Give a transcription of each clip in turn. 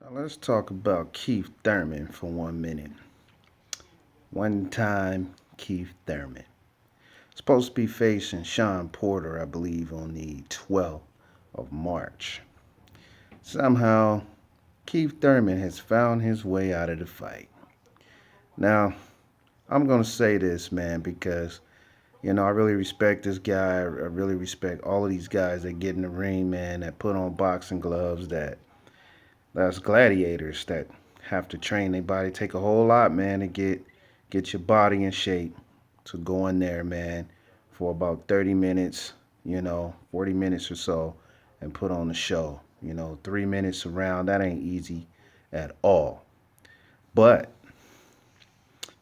Now let's talk about Keith Thurman for 1 minute. One time, Keith Thurman. Supposed to be facing Sean Porter, I believe, on the 12th of March. Somehow, Keith Thurman has found his way out of the fight. Now, I'm going to say this, man, because, I really respect this guy. I really respect all of these guys that get in the ring, man, that put on boxing gloves, that's gladiators that have to train their body. Take a whole lot, man, to get your body in shape to go in there, man, for about 30 minutes, 40 minutes or so, and put on a show. 3 minutes around, that ain't easy at all. But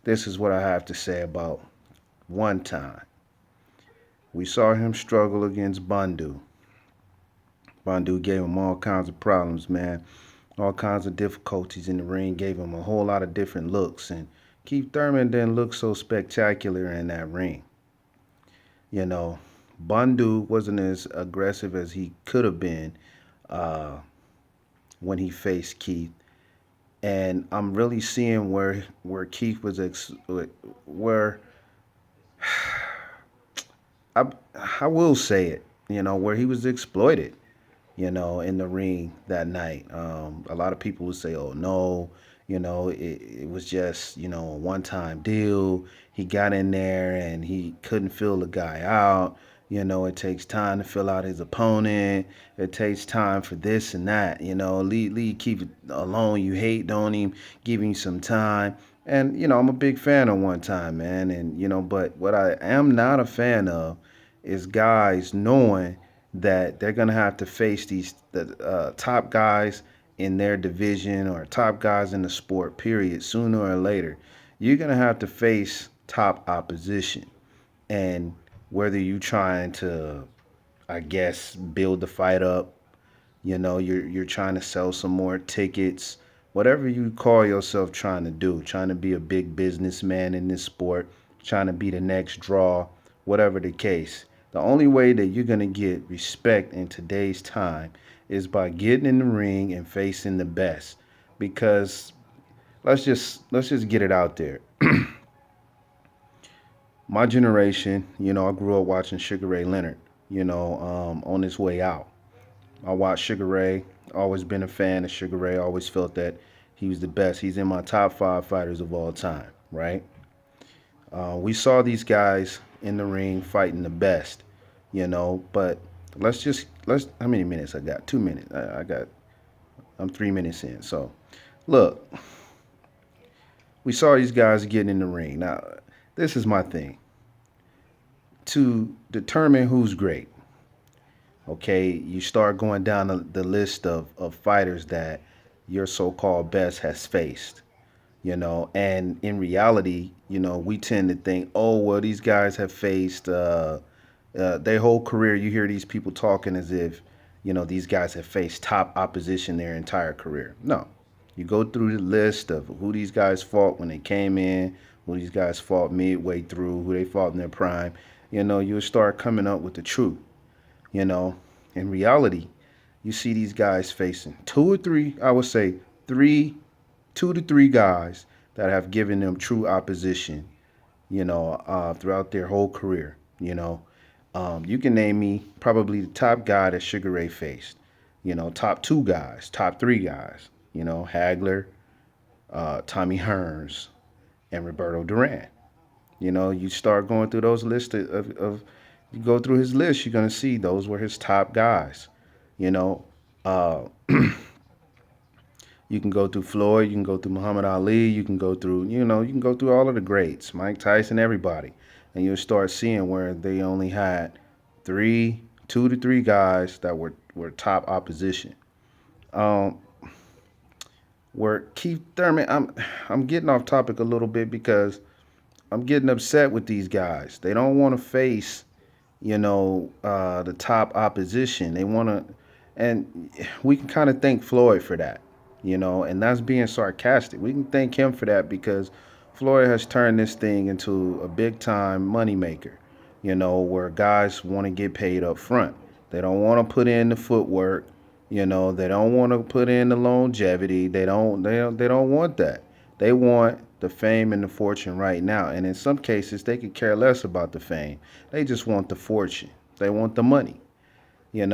this is what I have to say about one time. We saw him struggle against Bandu. Bandu gave him all kinds of problems, man. All kinds of difficulties in the ring, gave him a whole lot of different looks. And Keith Thurman didn't look so spectacular in that ring. You know, Bandu wasn't as aggressive as he could have been uh, when he faced Keith. And I'm really seeing where Keith was where I I will say it, where he was exploited, in the ring that night. A lot of people would say, "Oh no, it was just a one-time deal. He got in there and he couldn't fill the guy out. It takes time to fill out his opponent. It takes time for this and that. Leave keep it alone. You hate, don't him. Give him some time." And I'm a big fan of one time, man. And but what I am not a fan of is guys knowing that they're gonna have to face the top guys in their division or top guys in the sport. Period. Sooner or later, you're gonna have to face top opposition, and whether you trying to, I guess, build the fight up, you're trying to sell some more tickets, whatever you call yourself trying to do, trying to be a big businessman in this sport, trying to be the next draw, whatever the case. The only way that you're going to get respect in today's time is by getting in the ring and facing the best. Because let's just get it out there. My generation, I grew up watching Sugar Ray Leonard, on his way out. I watched Sugar Ray. Always been a fan of Sugar Ray. Always felt that he was the best. He's in my top five fighters of all time, right? We saw these guys in the ring fighting the best, But let's. How many minutes I got? 2 minutes. I got. I'm 3 minutes in. So, look, we saw these guys getting in the ring. Now, this is my thing to determine who's great. Okay, you start going down the list of fighters that your so-called best has faced, and in reality, we tend to think, oh, well, these guys have faced their whole career. You hear these people talking as if, these guys have faced top opposition their entire career. No, you go through the list of who these guys fought when they came in, who these guys fought midway through, who they fought in their prime. You'll start coming up with the truth. You know, in reality, you see these guys facing two or three, I would say three, 2 to 3 guys that have given them true opposition, throughout their whole career. You can name me probably the top guy that Sugar Ray faced. Top 2 guys, top 3 guys. Hagler, Tommy Hearns, and Roberto Duran. You start going through those lists of you go through his list, you're gonna see those were his top guys. You know, uh, you can go through Floyd, you can go through Muhammad Ali, you can go through, you can go through all of the greats, Mike Tyson, everybody, and you'll start seeing where they only had 2 to 3 guys that were top opposition. Um, where Keith Thurman, I'm getting off topic a little bit because I'm getting upset with these guys. They don't want to face the top opposition. They want to, and we can kind of thank Floyd for that, and that's being sarcastic. We can thank him for that because Floyd has turned this thing into a big time moneymaker, where guys want to get paid up front. They don't want to put in the footwork, They don't want to put in the longevity. They don't want that. They want the fame and the fortune right now. And in some cases, they could care less about the fame. They just want the fortune. They want the money. And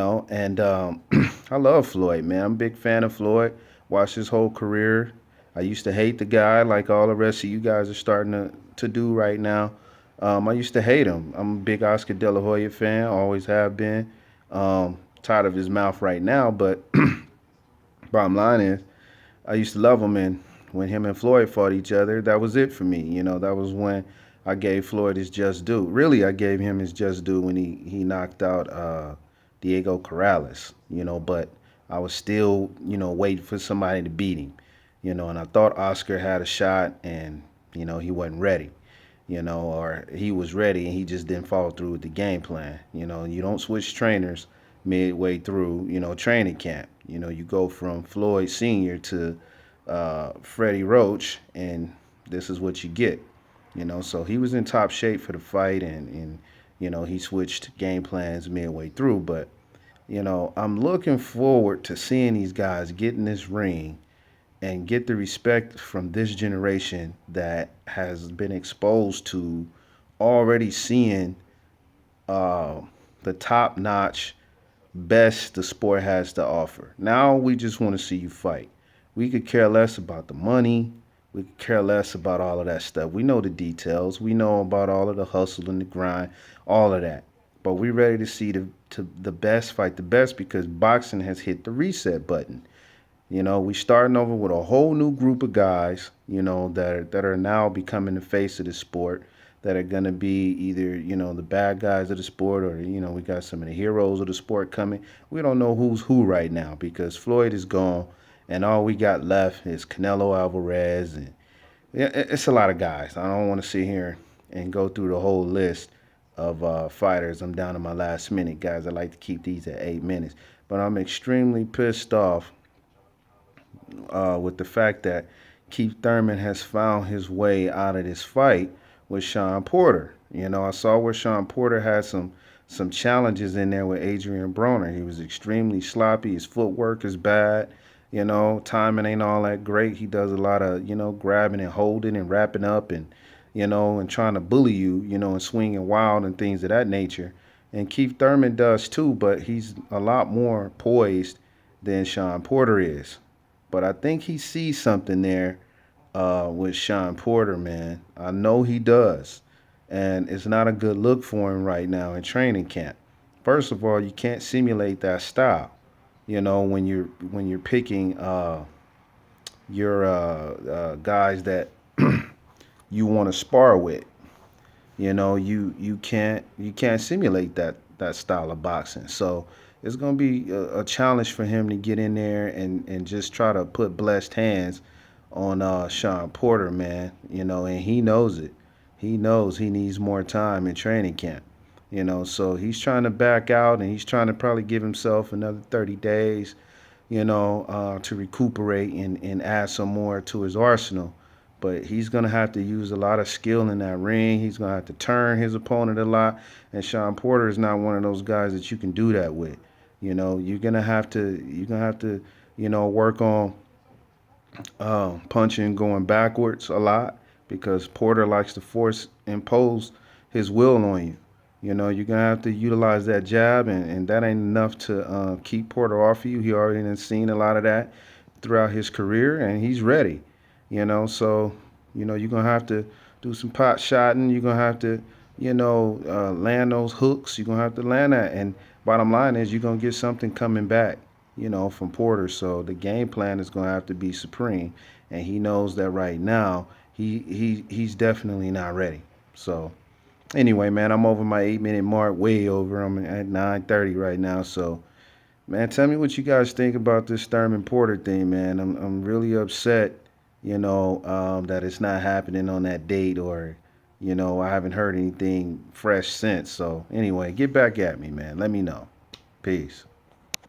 I love Floyd, man. I'm a big fan of Floyd. Watched his whole career. I used to hate the guy like all the rest of you guys are starting to do right now. I used to hate him. I'm a big Oscar De La Hoya fan, always have been. Tired of his mouth right now, but bottom line is, I used to love him, and when him and Floyd fought each other, that was it for me. That was when I gave Floyd his just due. Really, I gave him his just due when he knocked out Diego Corrales. But I was still waiting for somebody to beat him. And I thought Oscar had a shot, and he wasn't ready. Or he was ready and he just didn't follow through with the game plan. You don't switch trainers midway through, training camp. You go from Floyd Sr. to Freddie Roach, and this is what you get. So he was in top shape for the fight, and he switched game plans midway through. But, I'm looking forward to seeing these guys get in this ring and get the respect from this generation that has been exposed to already seeing uh, the top notch best the sport has to offer. Now we just want to see you fight. We could care less about the money. We could care less about all of that stuff. We know the details. We know about all of the hustle and the grind, all of that. But we ready to see the best fight the best because boxing has hit the reset button. We starting over with a whole new group of guys, that are now becoming the face of the sport, that are gonna be either, the bad guys of the sport or, we got some of the heroes of the sport coming. We don't know who's who right now because Floyd is gone and all we got left is Canelo Alvarez and yeah, it's a lot of guys. I don't want to sit here and go through the whole list of fighters. I'm down to my last minute, guys. I like to keep these at 8 minutes. But I'm extremely pissed off with the fact that Keith Thurman has found his way out of this fight with Sean Porter. I saw where Sean Porter had some challenges in there with Adrian Broner. He was extremely sloppy. His footwork is bad. Timing ain't all that great. He does a lot of grabbing and holding and wrapping up and trying to bully you, and swinging wild and things of that nature. And Keith Thurman does too, but he's a lot more poised than Sean Porter is. But I think he sees something there with Sean Porter, man. I know he does. And it's not a good look for him right now in training camp. First of all, you can't simulate that style. When you're picking your guys that you want to spar with. You can't simulate that style of boxing. So it's gonna be a challenge for him to get in there and just try to put blessed hands on Sean Porter, man. And he knows it. He knows he needs more time in training camp. So he's trying to back out and he's trying to probably give himself another 30 days, to recuperate and add some more to his arsenal. But he's going to have to use a lot of skill in that ring. He's going to have to turn his opponent a lot. And Sean Porter is not one of those guys that you can do that with. You're gonna have to work on punching going backwards a lot because Porter likes to force impose his will on you. You're gonna have to utilize that jab, and that ain't enough to keep Porter off of you. He already has seen a lot of that throughout his career, and he's ready. So you're gonna have to do some pot shotting. You're gonna have to, land those hooks. You're gonna have to land that, and bottom line is you're gonna get something coming back, from Porter. So the game plan is gonna have to be supreme, and he knows that right now he's definitely not ready. So anyway, man, I'm over my 8 minute mark, way over. I'm at 9:30 right now. So, man, tell me what you guys think about this Thurman Porter thing, man. I'm really upset, that it's not happening on that date, or, I haven't heard anything fresh since. So anyway, get back at me, man. Let me know. Peace.